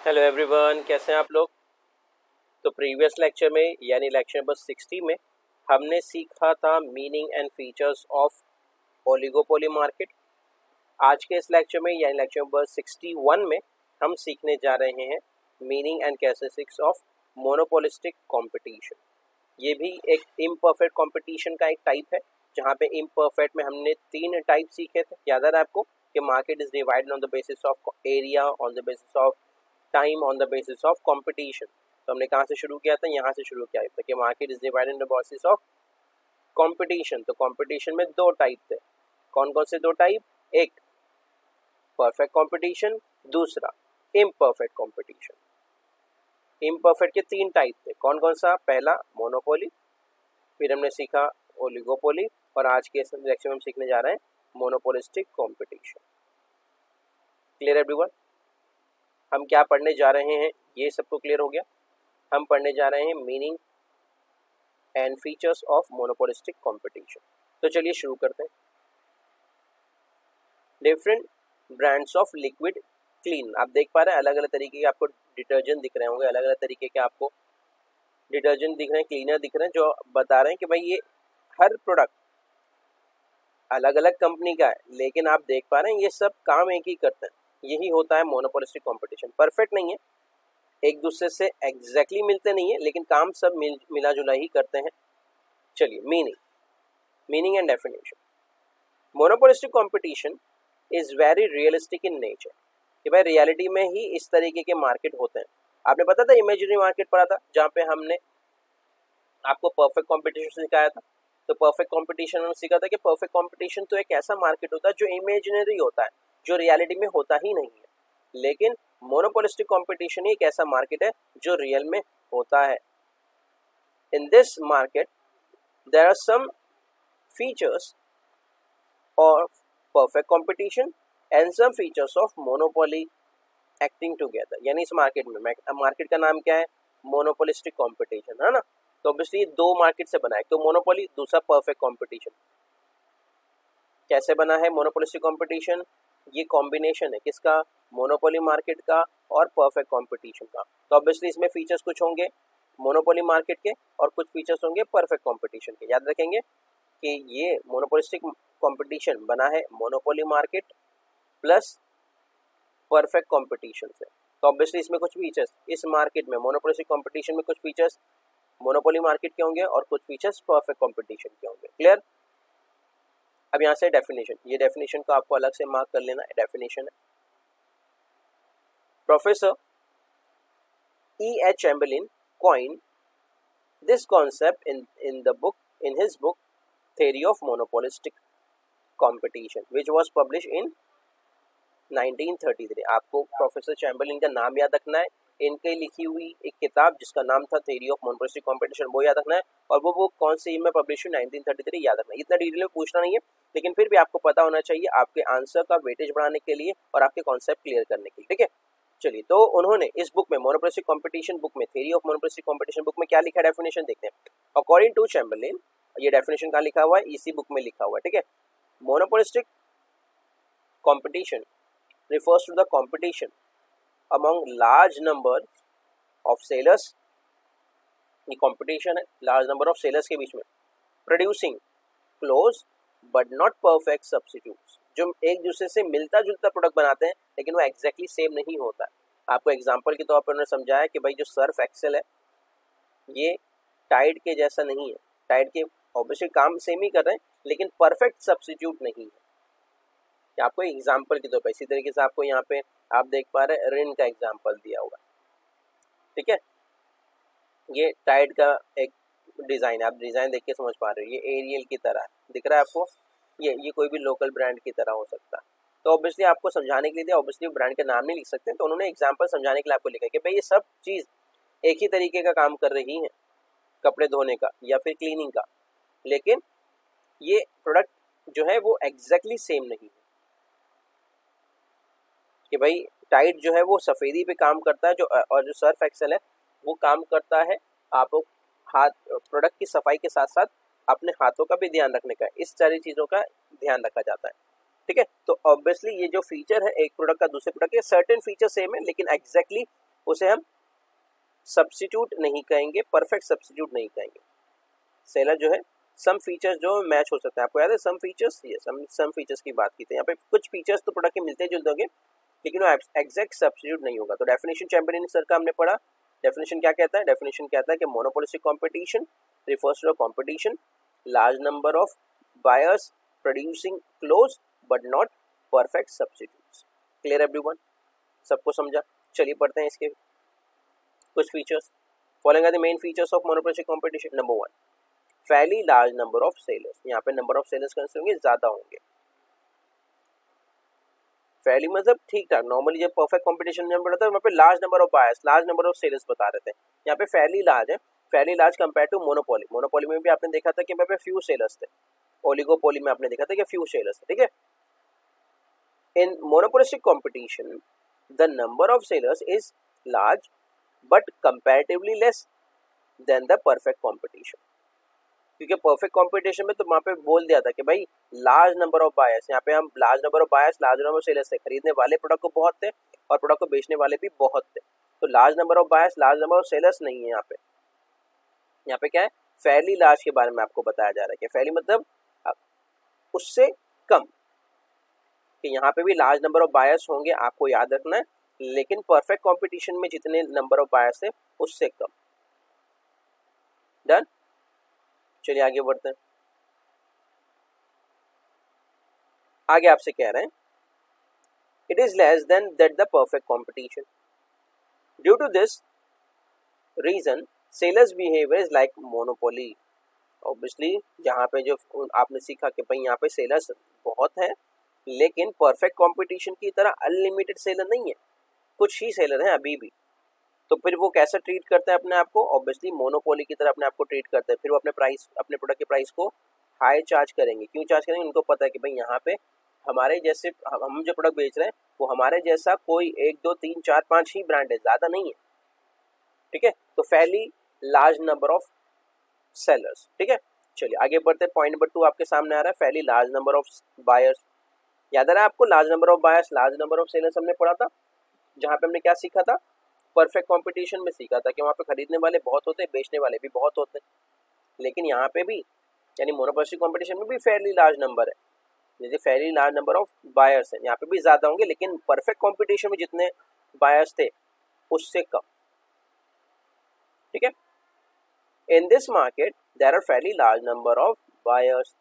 Hello everyone, कैसे हैं आप लोग। तो प्रीवियस लेक्चर में यानी लेक्चर नंबर 60 में हमने सीखा था meaning and features of oligopoly market. आज के इस लेक्चर में यानी लेक्चर नंबर 61 में हम सीखने जा रहे हैं meaning and characteristics of monopolistic competition. ये भी एक इम्परफेक्ट कंपटीशन का एक टाइप है, जहाँ पे इम्परफेक्ट में हमने 3 टाइप सीखे थे। याद है आपको कि market is divided on the basis of area, on the basis of time, on the basis of competition. तो हमने कहाँ से शुरू किया था, यहाँ से शुरू किया था कि market is divided on the basis of competition. तो कंपटीशन में 2 टाइप थे। कौन कौन से 2 टाइप? एक परफेक्ट कंपटीशन, दूसरा इम्परफेक्ट कंपटीशन। इम्परफेक्ट के 3 टाइप थे। कौन कौन सा? पहला मोनोपोली, फिर हमने सीखा ओलिगोपोली, और आज के लेक्चर में हम सीखने जा रहे हैं मोनोपोलिस्टिक कंपटीशन। Clear everyone? हम क्या पढ़ने जा रहे हैं, ये सबको क्लियर हो गया। हम पढ़ने जा रहे हैं meaning and features of monopolistic competition. तो चलिए शुरू करते हैं। Different brands of liquid clean. आप देख पा रहे हैं अलग अलग तरीके के आपको डिटर्जेंट दिख रहे होंगे, अलग अलग तरीके के आपको डिटर्जेंट दिख रहे हैं, क्लीनर दिख रहे हैं, जो बता रहे हैं कि भाई ये हर प्रोडक्ट अलग अलग कंपनी का है, लेकिन आप देख पा रहे हैं ये सब काम एक ही करते हैं। यही होता है मोनोपोलिस्टिक कंपटीशन। परफेक्ट नहीं है, एक दूसरे से एग्जैक्टली मिलते नहीं है, लेकिन काम सब मिला जुला ही करते हैं। चलिए meaning and definition. Monopolistic competition is very realistic in nature. कि भाई रियलिटी में ही इस तरीके के मार्केट होते हैं। आपने पता था इमेजिनरी मार्केट पढ़ा था, जहाँ पे हमने आपको परफेक्ट कंपटीशन सिखाया था। तो परफेक्ट कंपटीशन में सीखा था कि परफेक्ट कंपटीशन तो एक ऐसा मार्केट होता है जो इमेजिनरी होता है, जो रियलिटी में होता ही नहीं है। लेकिन मोनोपोलिस्टिक कंपटीशन ही एक ऐसा मार्केट है जो रियल में होता है। In this market there are some features of perfect competition and some features of monopoly acting together. यानी इस मार्केट में, मार्केट का नाम क्या है? मोनोपोलिस्टिक कंपटीशन, है ना। तो ऑब्वियसली 2 मार्केट से बना है, तो मोनोपोली, दूसरा परफेक्ट कंपटीशन। कैसे बना है मोनोपोलिस्टिक कंपटीशन? ये कॉम्बिनेशन है किसका? मोनोपोली मार्केट का और परफेक्ट कंपटीशन का। तो ऑब्वियसली इसमें फीचर्स कुछ होंगे मोनोपोली मार्केट के और कुछ फीचर्स होंगे परफेक्ट कंपटीशन के। याद रखेंगे कि ये मोनोपोलिस्टिक कंपटीशन बना है monopoly market plus perfect competition से। तो ऑब्वियसली इसमें कुछ फीचर्स इस मार्केट में, मोनोपोलिस्टिक कंपटीशन में कुछ फीचर्स मोनोपोली मार्केट के होंगे और कुछ फीचर्स परफेक्ट कंपटीशन के होंगे। क्लियर? अब यहाँ से डेफिनेशन, ये डेफिनेशन को आपको अलग से मार्क कर लेना है। डेफिनेशन है professor E.H. Chamberlain coined this concept in his book Theory of Monopolistic Competition, which was published in 1933। आपको प्रोफेसर चैम्बरलिन का नाम याद रखना है, इनके लिखी हुई एक किताब जिसका नाम था थ्योरी ऑफ मोनोपोलिस्टिक कंपटीशन, वो याद रखना है, और वो बुक कौन सी में पब्लिश हुई? 1933 याद रखना है। इतना डिटेल में पूछना नहीं है, लेकिन फिर भी आपको पता होना चाहिए आपके आंसर का वेटेज बढ़ाने के लिए और आपके कॉन्सेप्ट क्लियर करने के लिए। ठीक है, चलिए। तो उन्होंने इस बुक में, मोनोपोलिस्टिक कंपटीशन बुक में, theory of monopolistic competition book में क्या लिखा है? डेफिनेशन देखते हैं। अकॉर्डिंग टू चैम्बरलिन, ये डेफिनेशन कहाँ लिखा हुआ है? इसी बुक में लिखा हुआ है। ठीक है, monopolistic competition refers to the competition among large number of sellers। ये कंपटीशन है लार्ज नंबर ऑफ सेलर्स के बीच में, producing close but not perfect substitutes, जो एक दूसरे से मिलता जुलता प्रोडक्ट बनाते हैं लेकिन वो एग्जैक्टली सेम नहीं होता है। आपको एग्जांपल के तौर पर उन्होंने समझाया कि भाई जो सर्फ एक्सेल है ये टाइड के जैसा नहीं है। टाइड के ऑब्वियसली काम सेम ही कर रहे हैं, लेकिन परफेक्ट सब्स्टिट्यूट नहीं है। आपको एग्जाम्पल के तौर पर, इसी तरीके से आपको यहाँ पे आप देख पा रहे हैं रिन का एग्जाम्पल दिया हुआ। ठीक है, ये टाइड का एक डिजाइन है, आप डिजाइन देख के समझ पा रहे हो, ये एरियल की तरह दिख रहा है आपको। ये कोई भी लोकल ब्रांड की तरह हो सकता है। तो ऑब्वियसली आपको समझाने के लिए दिया, ऑब्वियसली ब्रांड का नाम नहीं लिख सकते, तो उन्होंने एग्जाम्पल समझाने के लिए आपको लिखा कि भाई ये सब चीज एक ही तरीके का काम कर रही है, कपड़े धोने का या फिर क्लीनिंग का, लेकिन ये प्रोडक्ट जो है वो एग्जैक्टली सेम नहीं है। कि भाई टाइड जो है वो सफेदी पे काम करता है, और जो सर्फ एक्सेल है वो काम करता है आपको हाथ, प्रोडक्ट की सफाई के साथ साथ अपने हाथों का भी ध्यान रखने का, इस सारी चीजों का ध्यान रखा जाता है। ठीक है, तो ऑब्वियसली ये जो फीचर है एक प्रोडक्ट का दूसरे प्रोडक्ट के, सर्टेन फीचर सेम है लेकिन एग्जैक्टली उसे हम सब्स्टिट्यूट नहीं कहेंगे, परफेक्ट सब्स्टिट्यूट नहीं कहेंगे। सेलर जो है सम फीचर्स जो मैच हो सकते हैं, आपको याद है सम फीचर्स, ये सम फीचर्स की बात की थी। यहाँ पे कुछ फीचर्स तो प्रोडक्ट के मिलते जुलते होंगे लेकिन वो एग्जैक्ट सब्स्टिट्यूट नहीं होगा। तो डेफिनेशन चैंपियन सर का हमने पढ़ा। डेफिनेशन क्या कहता है? डेफिनेशन कहता है कि monopolistic competition refers to a competition large number of buyers producing close but not perfect substitutes. Clear everyone? सबको समझा? चलिए पढ़ते हैं इसके कुछ features. Following are the main features of monopolistic competition. Number 1, fairly large number of sellers. यहाँ पे number of sellers consider होंगे, ज्यादा होंगे। फैली मतलब ठीक ठाक, नॉर्मली जब परफेक्ट कंपटीशन में पढ़ा था वहाँ पे large number of buyers, large number of sellers बता रहे थे। यहाँ पे फैली लार्ज है, fairly large compare to monopoly. Monopoly में भी आपने देखा था कि वहाँ पे फ्यू सेलर्स थे, ओलिगोपोली में आपने देखा था कि फ्यू सेलर्स थे, ठीक है। In monopolistic competition the number of sellers is large but comparatively less than the perfect competition. क्योंकि परफेक्ट कंपटीशन में तो वहाँ पे बोल दिया था कि भाई लार्ज नंबर ऑफ बायर्स, यहाँ पे हम large number of buyers, large number of sellers थे, खरीदने वाले प्रोडक्ट को बहुत थे और प्रोडक्ट को बेचने वाले भी बहुत थे। तो large number of buyers, large number of sellers नहीं है यहाँ पे। यहाँ पे क्या है? फेयरली लार्ज के बारे में आपको बताया जा रहा है कि फेयरली मतलब उससे कम, कि यहाँ पे भी लार्ज नंबर ऑफ बायर्स होंगे, आपको याद रखना है, लेकिन परफेक्ट कंपटीशन में जितने नंबर ऑफ बायर्स थे उससे कम। डन? चलिए आगे बढ़ते हैं। आगे आपसे कह रहे हैं it is less than that the perfect competition. Due to this reason sellers behaviour is like monopoly. Obviously यहाँ पे जो आपने सीखा कि भाई यहाँ पे सेलर्स बहुत है लेकिन परफेक्ट कंपटीशन की तरह अनलिमिटेड सेलर नहीं है, कुछ ही सेलर हैं अभी भी। तो फिर वो कैसा ट्रीट करते हैं अपने आप को? ऑब्वियसली मोनोपोली की तरह अपने आप को ट्रीट करते हैं। फिर वो अपने प्राइस, अपने प्रोडक्ट के प्राइस को हाई चार्ज करेंगे। क्यों चार्ज करेंगे? उनको पता है कि भाई यहाँ पे हमारे जैसे, हम जो प्रोडक्ट बेच रहे हैं वो हमारे जैसा कोई 1 2 3 4 5 ही ब्रांड है, ज्यादा नहीं है, ठीक है। तो फैली लार्ज नंबर ऑफ सेलर्स, ठीक है। चलिए आगे बढ़ते हैं। पॉइंट नंबर 2 आपके सामने आ रहा है, fairly large number of buyers. याद आ रहा है आपको? Large number of buyers, large number of sellers हमने पढ़ा था, जहाँ पे हमने क्या सीखा था? परफेक्ट कंपटीशन में सीखा था कि वहाँ पे खरीदने वाले बहुत होते हैं, बेचने वाले भी बहुत होते हैं। लेकिन यहाँ पे भी यानी मोनोपोलिस्टिक कंपटीशन में भी फेयरली लार्ज नंबर है, जैसे Fairlie large number of buyers है, यहाँ पे भी ज्यादा होंगे लेकिन परफेक्ट कंपटीशन में जितने बायर्स थे उससे कम, ठीक है। In this market there are fairly large number of buyers,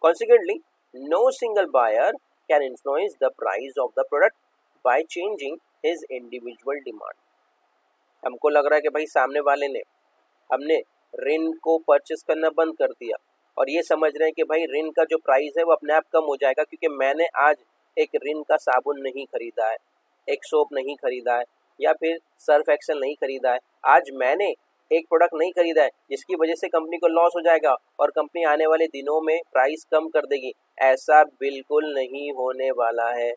consequently no single buyer can influence the price of the product by changing his individual demand. हमको लग रहा है कि भाई सामने वाले ने, हमने ऋण को परचेस करना बंद कर दिया और ये समझ रहे हैं कि भाई ऋण का जो प्राइस है वो अपने आप कम हो जाएगा क्योंकि मैंने आज एक ऋण का साबुन नहीं खरीदा है, एक सोप नहीं खरीदा है, या फिर सर्फ एक्सेल नहीं खरीदा है। आज मैंने एक प्रोडक्ट नहीं खरीदा है जिसकी वजह से कंपनी को लॉस हो जाएगा और कंपनी आने वाले दिनों में प्राइस कम कर देगी। ऐसा बिल्कुल नहीं होने वाला है।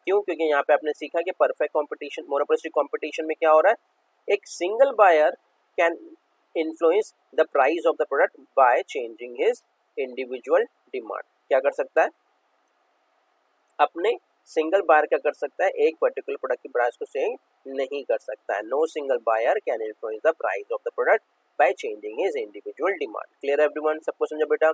क्यों? क्योंकि यहाँ पे आपने सीखा कि परफेक्ट कंपटीशन, मोनोपोलिस्टिक कंपटीशन में क्या हो रहा है? एक single buyer can influence the price of the product by changing his individual demand. क्या कर सकता है? अपने सिंगल बायर क्या कर सकता है? एक पर्टिकुलर प्रोडक्ट की प्राइस को चेंज नहीं कर सकता है। No single buyer can influence the price of the product by changing his individual demand. Clear everyone? सबको समझा बेटा?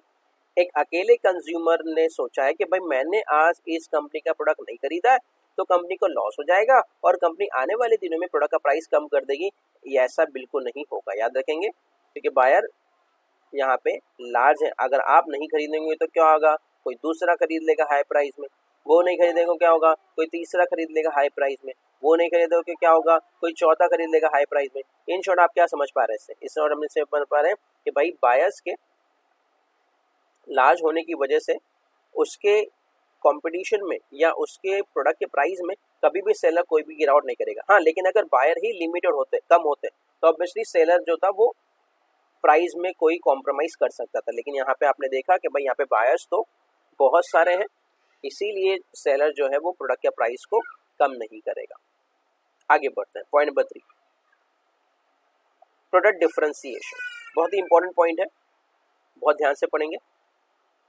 एक अकेले कंज्यूमर ने सोचा है कि भाई मैंने आज इस कंपनी का प्रोडक्ट नहीं खरीदा है तो कंपनी को लॉस हो जाएगा और कंपनी आने वाले दिनों में प्रोडक्ट का प्राइस कम कर देगी। ये ऐसा बिल्कुल नहीं होगा, याद रखेंगे, क्योंकि बायर यहाँ पे लार्ज है। अगर आप नहीं खरीदेंगे तो क्या होगा? कोई दूसरा खरीद लेगा हाई प्राइस में, वो नहीं खरीदेगा क्या होगा? कोई तीसरा खरीद लेगा हाई प्राइस में, वो नहीं खरीदेगा तो क्या होगा? कोई चौथा खरीद लेगा हाई प्राइस में। इन शॉर्ट आप क्या समझ पा रहे हैं इससे? इस शॉर्ट हम इससे समझ पा रहे हैं कि भाई बायर्स के लार्ज होने की वजह से उसके कंपटीशन में या उसके प्रोडक्ट के प्राइस में कभी भी सेलर कोई भी गिरावट नहीं करेगा। हाँ, लेकिन अगर बायर ही लिमिटेड होते, कम होते, तो ऑब्वियसली सेलर जो था वो प्राइस में कोई कॉम्प्रोमाइज कर सकता था। लेकिन यहाँ पे आपने देखा कि भाई यहाँ पे बायर्स तो बहुत सारे हैं, इसीलिए सेलर जो है वो प्रोडक्ट के प्राइस को कम नहीं करेगा। आगे बढ़ते हैं। Point number 3, product differentiation. बहुत ही इंपॉर्टेंट पॉइंट है, बहुत ध्यान से पढ़ेंगे।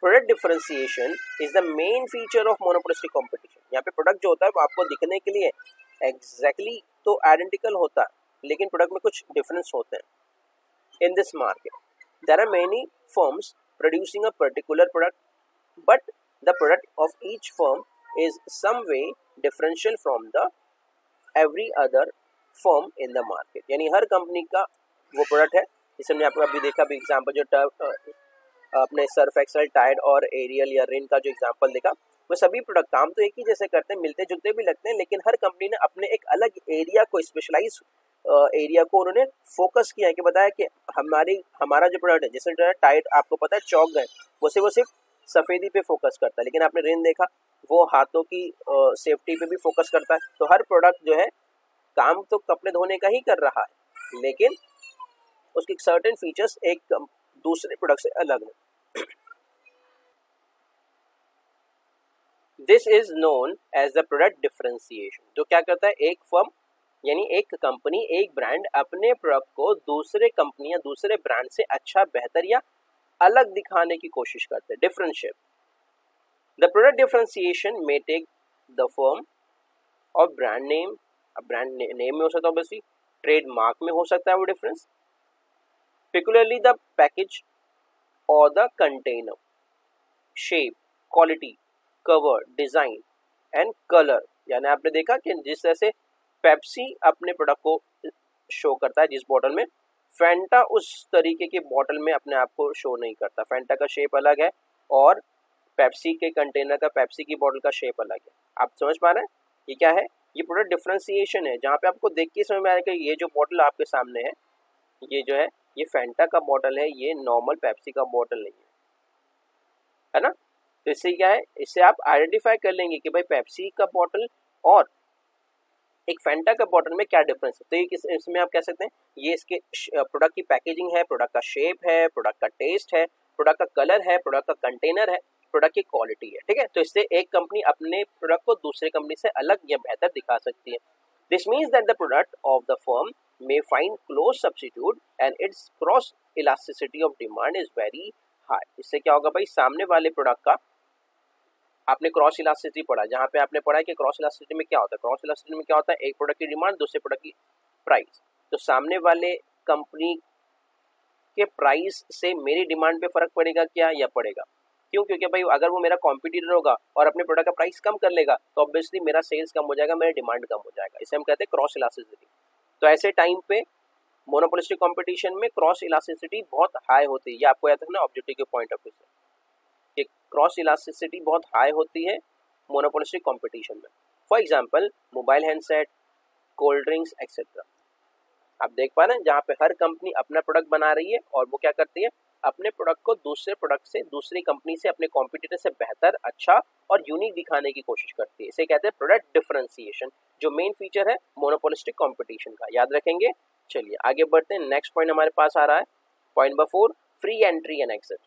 Product differentiation is the main feature of monopolistic competition. यहाँ पे प्रोडक्ट जो होता है वो आपको दिखने के लिए एग्जैक्टली तो आइडेंटिकल होता है, लेकिन प्रोडक्ट में कुछ डिफरेंस होते हैं। In this market there are many firms producing a particular product, but the product of each firm is some way differential from the every other firm in the market. यानी हर company का वो product है, जैसे हमने आपको अभी देखा भी एग्जाम्पल, जो अपने सर्फ एक्सेल, टाइड और एरियल या रिन का जो एग्जांपल देखा, वो सभी प्रोडक्ट काम तो एक ही जैसे करते हैं, मिलते जुलते भी लगते हैं, लेकिन हर कंपनी ने अपने एक अलग एरिया को, स्पेशलाइज एरिया को उन्होंने फोकस किया है कि बताया कि हमारा जो प्रोडक्ट है, जैसे जो है टाइड, आपको पता है चौक गए, वो सिर्फ सफेदी पे फोकस करता है, लेकिन आपने रिन देखा वो हाथों की सेफ्टी पे भी फोकस करता है। तो हर प्रोडक्ट जो है काम तो कपड़े धोने का ही कर रहा है, लेकिन उसके सर्टेन फीचर्स एक दूसरे प्रोडक्ट से अलग है। This is known as the product differentiation. जो क्या करता है, एक फर्म यानी एक कंपनी, एक ब्रांड अपने प्रोडक्ट को दूसरे कंपनी या दूसरे ब्रांड से अच्छा, बेहतर या अलग दिखाने की कोशिश करते हैं, differentiate. The product differentiation may take the firm और ब्रांड नेम, अब ब्रांड नेम में हो सकता है ऑब्वियसली, ट्रेडमार्क में हो सकता है वो difference, peculiarly the package or the container, shape, quality, cover, design and color। यानी आपने देखा कि जिस तरह से पेप्सी अपने प्रोडक्ट को शो करता है जिस बॉटल में, फैंटा उस तरीके की बॉटल में अपने आप को शो नहीं करता। फैंटा का शेप अलग है और पेप्सी के कंटेनर का, पेप्सी की बॉटल का शेप अलग है। आप समझ पा रहे हैं ये क्या है? ये प्रोडक्ट डिफरेंशिएशन है, जहाँ पे आपको देख के समझ में आएगा कि ये जो बॉटल आपके सामने है, ये जो है ये फैंटा का बॉटल है, ये नॉर्मल पेप्सी का बॉटल नहीं है ना। तो इससे क्या है, इससे आप आइडेंटिफाई कर लेंगे कि भाई पेप्सी का बॉटल और एक फैंटा का बॉटल में क्या डिफरेंस है। तो ये इसमें आप कह सकते हैं ये इसके प्रोडक्ट की पैकेजिंग है, प्रोडक्ट का शेप है, प्रोडक्ट का टेस्ट है, प्रोडक्ट का कलर है, प्रोडक्ट का कंटेनर है, प्रोडक्ट की क्वालिटी है। ठीक है, तो इससे एक कंपनी अपने प्रोडक्ट को दूसरे कंपनी से अलग या बेहतर दिखा सकती है। This means that the product of the firm may find close substitute and its cross elasticity of demand is very high। इससे क्या होगा भाई, सामने वाले प्रोडक्ट का आपने क्रॉस इलास्टिसिटी पढ़ा, जहाँ पे आपने पढ़ा कि क्रॉस इलास्टिसिटी में क्या होता है। क्रॉस इलास्टिसिटी में क्या होता है, एक प्रोडक्ट की डिमांड दूसरे प्रोडक्ट की प्राइस। तो सामने वाले कंपनी के प्राइस से मेरी डिमांड पे फर्क पड़ेगा क्या, या पड़ेगा? क्यों? क्योंकि भाई अगर वो मेरा कॉम्पिटिटर होगा और अपने प्रोडक्ट का प्राइस कम कर लेगा तो ऑब्वियसली मेरा सेल्स कम हो जाएगा, मेरा डिमांड कम हो जाएगा। इसे हम कहते हैं क्रॉस इलास्टिसिटी। तो ऐसे टाइम पे मोनोपोलिस्टिक कंपटीशन में क्रॉस इलास्टिसिटी बहुत हाई होती है। ये आपको याद रखना ऑब्जेक्टिव के पॉइंट ऑफ व्यू से, कि क्रॉस इलास्टिसिटी बहुत हाई होती है मोनोपोलिस्टिक कंपटीशन में। For example mobile handset, cold drinks etcetera. आप देख पा रहे हैं जहाँ पे हर कंपनी अपना प्रोडक्ट बना रही है और वो क्या करती है, अपने प्रोडक्ट को दूसरे प्रोडक्ट से, दूसरी कंपनी से, अपने कॉम्पिटिटर से बेहतर, अच्छा और यूनिक दिखाने की कोशिश करती है। इसे कहते हैं प्रोडक्ट डिफरेंशिएशन, जो मेन फीचर है मोनोपोलिस्टिक कंपटीशन का। याद रखेंगे। चलिए आगे बढ़ते हैं। नेक्स्ट पॉइंट हमारे पास आ रहा है, point number 4, free entry and exit.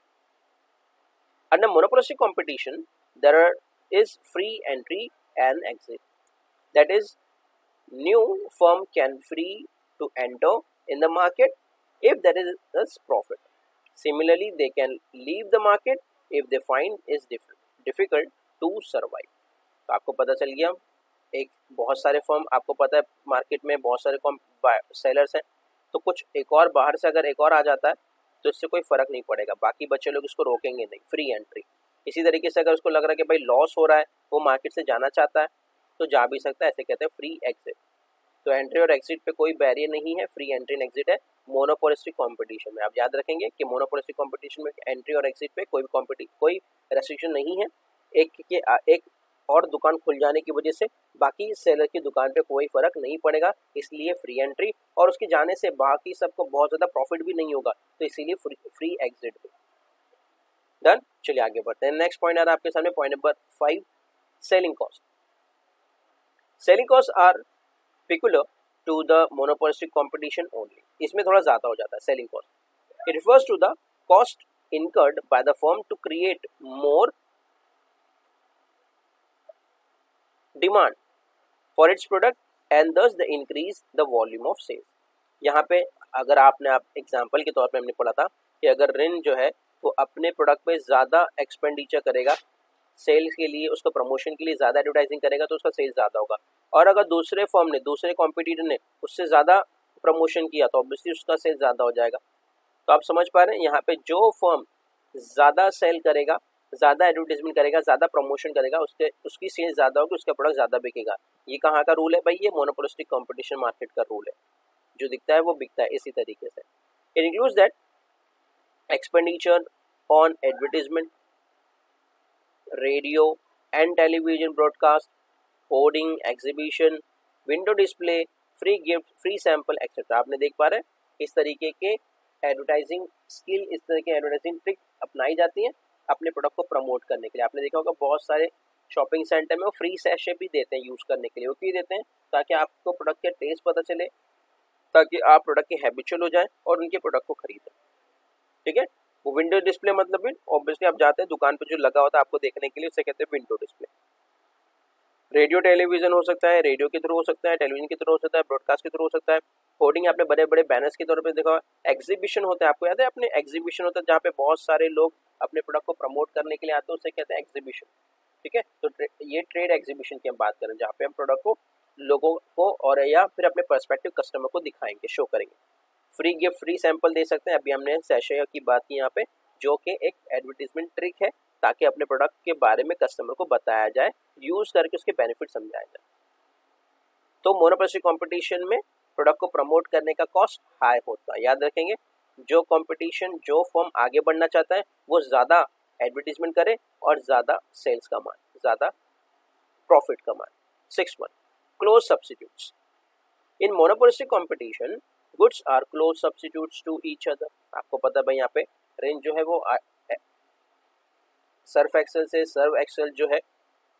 Under monopolistic competition there is free entry and exit, that is new firm can free to enter in the market if there is a profit. Similarly, they can leave the market if they find is difficult to survive. तो आपको पता चल गया, एक बहुत सारे firm, आपको पता है मार्केट में बहुत सारे सेलर्स हैं, तो कुछ एक और बाहर से अगर एक और आ जाता है तो इससे कोई फर्क नहीं पड़ेगा, बाकी बच्चे लोग इसको रोकेंगे नहीं, फ्री एंट्री। इसी तरीके से अगर उसको लग रहा है कि भाई लॉस हो रहा है, वो मार्केट से जाना चाहता है तो जा भी सकता है, ऐसे कहते हैं फ्री एग्जिट। तो एंट्री और एग्जिट पे कोई बैरियर नहीं है, फ्री एंट्री एंड एग्जिट है मोनोपोलिस्टिक कंपटीशन में। आप याद रखेंगे कि मोनोपोलिस्टिक कंपटीशन में एंट्री और एग्जिट पे कोई रेस्ट्रिक्शन नहीं है। एक और दुकान खुल जाने की वजह से बाकी सेलर की दुकान पे कोई फर्क नहीं पड़ेगा, इसलिए फ्री एंट्री, और उसके जाने से बाकी सबको बहुत ज़्यादा प्रॉफिट भी नहीं होगा, तो इसीलिए फ्री एग्जिट भी। डन। चलिए आगे बढ़ते हैं। नेक्स्ट पॉइंट आ रहा है आपके सामने, point number 5, selling cost. Selling cost are peculiar to the monopolistic competition only। इसमें थोड़ा ज़्यादा हो जाता है selling cost. It refers to the cost incurred by the firm to create more demand for its product and thus the increase the volume of sales। यहाँ पे अगर आपने एग्जाम्पल के तौर पे हमने पढ़ा था कि अगर रिन जो है वो अपने प्रोडक्ट पे ज़्यादा एक्सपेंडिचर करेगा सेल्स के लिए, उसका प्रमोशन के लिए ज़्यादा एडवर्टाइजिंग करेगा तो उसका सेल्स ज़्यादा होगा। और अगर दूसरे फर्म ने, दूसरे कॉम्पिटिटर ने उससे ज़्यादा प्रमोशन किया तो ऑब्वियसली उसका सेल्स ज़्यादा हो जाएगा। तो आप समझ पा रहे हैं, यहाँ पे जो फर्म ज़्यादा सेल करेगा, ज़्यादा एडवर्टाइजमेंट करेगा, ज़्यादा प्रमोशन करेगा, उसकी सेल्स ज़्यादा होगी, उसका प्रोडक्ट ज़्यादा बिकेगा। ये कहाँ का रूल है भाई? ये मोनोपोलिस्टिक कंपटीशन मार्केट का रूल है। जो दिखता है वो बिकता है। इसी तरीके से it includes that expenditure on advertisement, radio and television broadcast, hoarding, exhibition, window display, free gift, free sample etcetera. आपने देख पा रहे हैं इस तरीके के एडवर्टाइजिंग स्किल, इस तरह के एडवर्टाइजिंग ट्रिक अपनाई जाती हैं अपने प्रोडक्ट को प्रमोट करने के लिए। आपने देखा होगा बहुत सारे शॉपिंग सेंटर में वो फ्री सैशे भी देते हैं यूज़ करने के लिए। वो क्यों देते हैं? ताकि आपको प्रोडक्ट के टेस्ट पता चले, ताकि आप प्रोडक्ट के हैबिचुअल हो जाए और उनके प्रोडक्ट को खरीदें। ठीक है, वो विंडो डिस्प्ले मतलब भी ऑब्वियसली आप जाते हैं दुकान पर जो लगा होता है आपको देखने के लिए, उसे कहते हैं विंडो डिस्प्ले। रेडियो टेलीविजन हो सकता है, रेडियो के थ्रू हो सकता है, टेलीविजन के थ्रू हो सकता है, ब्रॉडकास्ट के थ्रू हो सकता है। होर्डिंग आपने बड़े बड़े बैनर्स के तौर पे देखा। एग्जीबिशन होता है, आपको याद है अपने एग्जीबिशन होता है जहाँ पे बहुत सारे लोग अपने प्रोडक्ट को प्रमोट करने के लिए आते हैं, उसे कहते हैं एग्जीबिशन। ठीक है, तो ये ट्रेड एग्जीबिशन की हम बात करें जहाँ पे हम प्रोडक्ट को लोगों को और या फिर अपने पर्सपेक्टिव कस्टमर को दिखाएंगे, शो करेंगे। फ्री गिफ्ट, फ्री सैंपल दे सकते हैं। अभी हमने सैशे की बात की यहाँ पे, जो कि एक एडवर्टीजमेंट ट्रिक है ताकि अपने प्रोडक्ट के बारे में कस्टमर को बताया जाए, यूज करके उसके बेनिफिट समझाया जाए। तो मोनोपोलिस्टिक कंपटीशन में प्रोडक्ट को प्रमोट करने का कॉस्ट हाई होता है। याद रखेंगे, जो कंपटीशन, जो फर्म आगे बढ़ना चाहता है वो ज़्यादा एडवर्टीजमेंट करे और ज़्यादा सेल्स कमाए, ज़्यादा प्रॉफिट कमाए। 6 close substitutes. In monopolistic competition goods are close substitutes to each other. आपको पता है भाई यहाँ पे रेंज जो है वो सर्फ एक्सेल से, सर्फ एक्सेल जो है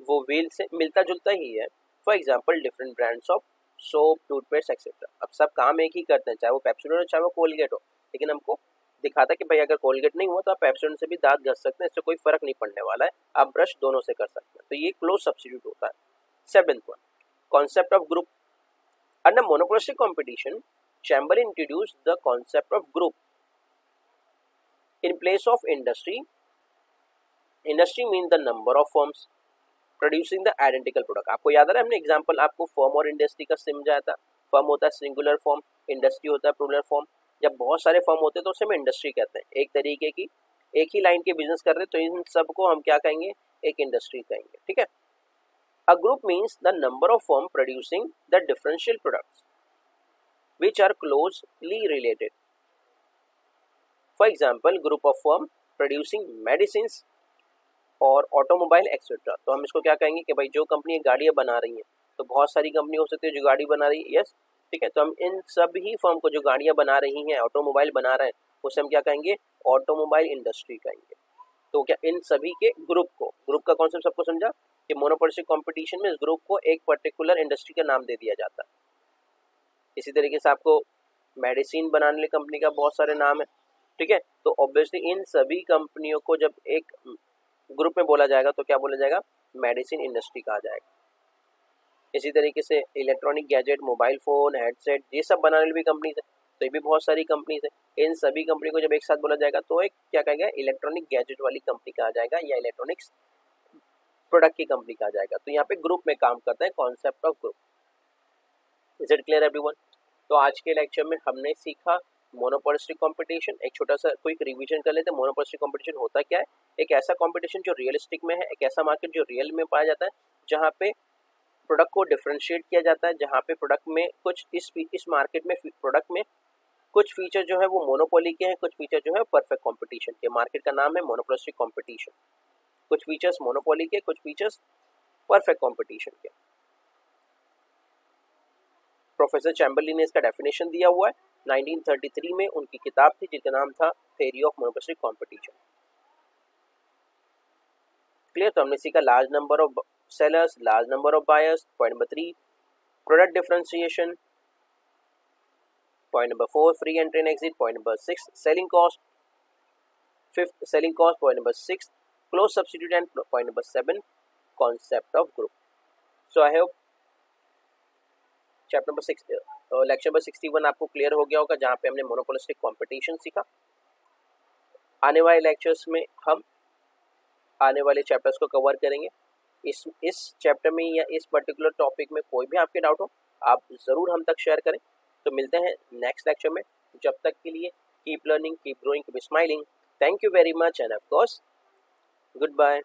वो व्हील से मिलता जुलता ही है। For example different brands of soap, toothpaste etcetera. अब सब काम एक ही करते हैं, चाहे वो पेप्सोडेंट हो चाहे वो कोलगेट हो, लेकिन हमको दिखाता है कि भाई अगर कोलगेट नहीं हुआ तो आप पेप्सोडेंट से भी दांत घस सकते हैं, इससे कोई फर्क नहीं पड़ने वाला है, आप ब्रश दोनों से कर सकते हैं। तो ये क्लोज सब्स्टिट्यूट होता है। 7 concept of group. Under monopolistic competition Chamberlain introduced the concept of group in place of industry. Industry means the number of firms producing the identical product. आपको याद आ रहा है हमने एग्जांपल आपको फर्म और इंडस्ट्री का समझाया था। फर्म होता है सिंगुलर फर्म, इंडस्ट्री होता है प्लूरल फर्म। जब बहुत सारे फर्म होते हैं तो उसे हम इंडस्ट्री कहते हैं। एक तरीके की एक ही लाइन के बिजनेस कर रहे हैं तो इन सबको हम क्या कहेंगे? एक इंडस्ट्री कहेंगे। ठीक है, a group means the number of firm producing the differential products which are closely related. For example, group of firm producing medicines और ऑटोमोबाइल एक्सेट्रा। तो हम इसको क्या कहेंगे कि भाई जो कंपनी गाड़ियाँ बना रही हैं, तो बहुत सारी कंपनी हो सकती है जो गाड़ी बना रही है। यस, ठीक है, तो हम इन सभी फर्म को जो गाड़ियाँ बना रही हैं, ऑटोमोबाइल बना रहे हैं, उसे हम क्या कहेंगे? ऑटोमोबाइल इंडस्ट्री कहेंगे। तो क्या इन सभी के ग्रुप को, ग्रुप का कॉन्सेप्ट सबको समझा कि मोनोपोलिस्टिक कंपटीशन में इस ग्रुप को एक पर्टिकुलर इंडस्ट्री का नाम दे दिया जाता है। इसी तरीके से आपको मेडिसिन बनाने वाली कंपनी का बहुत सारे नाम है। ठीक है, तो ऑब्वियसली इन सभी कंपनियों को जब एक ग्रुप में बोला जाएगा तो क्या बोला जाएगा? मेडिसिन इंडस्ट्री कहा जाएगा। इसी तरीके से electronic gadget, mobile phone, headset, ये सब बनाने वाली भी कंपनीज है, तो ये भी बहुत सारी कंपनीज है। इन सभी कंपनी को जब एक साथ बोला जाएगा तो एक क्या कहेगा? इलेक्ट्रॉनिक गैजेट वाली कंपनी कहा जाएगा या इलेक्ट्रॉनिक्स प्रोडक्ट की कंपनी कहा जाएगा। तो यहाँ पे ग्रुप में काम करता है concept of group. Is it clear everyone? तो आज के लेक्चर में हमने सीखा मोनोपोलिस्टिक कंपटीशन। एक छोटा सा क्विक रिवीजन कर लेते हैं। मोनोपोलिस्टिक कंपटीशन होता क्या है? एक ऐसा कंपटीशन जो रियलिस्टिक में है, एक ऐसा मार्केट जो रियल में पाया जाता है, जहाँ पे प्रोडक्ट को डिफरेंशिएट किया जाता है, जहाँ पे प्रोडक्ट में कुछ इस मार्केट में प्रोडक्ट में कुछ फीचर जो है वो मोनोपोली के हैं, कुछ फीचर जो है परफेक्ट कंपटीशन के। मार्केट का नाम है मोनोपोलिस्टिक कंपटीशन। कुछ फीचर्स मोनोपोली के, कुछ फीचर्स परफेक्ट कंपटीशन के। प्रोफेसर चैम्बरलिन ने इसका डेफिनेशन दिया हुआ है 1933 में, उनकी किताब थी जिसका नाम था theory of monopolistic competition. Clear? तो हमने सीखा large number of sellers, large number of buyers. Point number 3 product differentiation. Point number 4 free entry and exit. Point number 6 selling cost. 5th selling cost. Point number 6 close substitute and point number 7 concept of group. So I hope chapter number 6 lecture number 61 आपको clear हो गया होगा, जहाँ पे हमने monopolistic competition सीखा। आने वाले लेक्चर्स में हम आने वाले चैप्टर्स को कवर करेंगे। इस चैप्टर में या इस पर्टिकुलर टॉपिक में कोई भी आपके डाउट हो आप ज़रूर हम तक शेयर करें। तो मिलते हैं नेक्स्ट लेक्चर में, जब तक के लिए keep learning, keep growing, keep smiling. Thank you very much and of course good bye.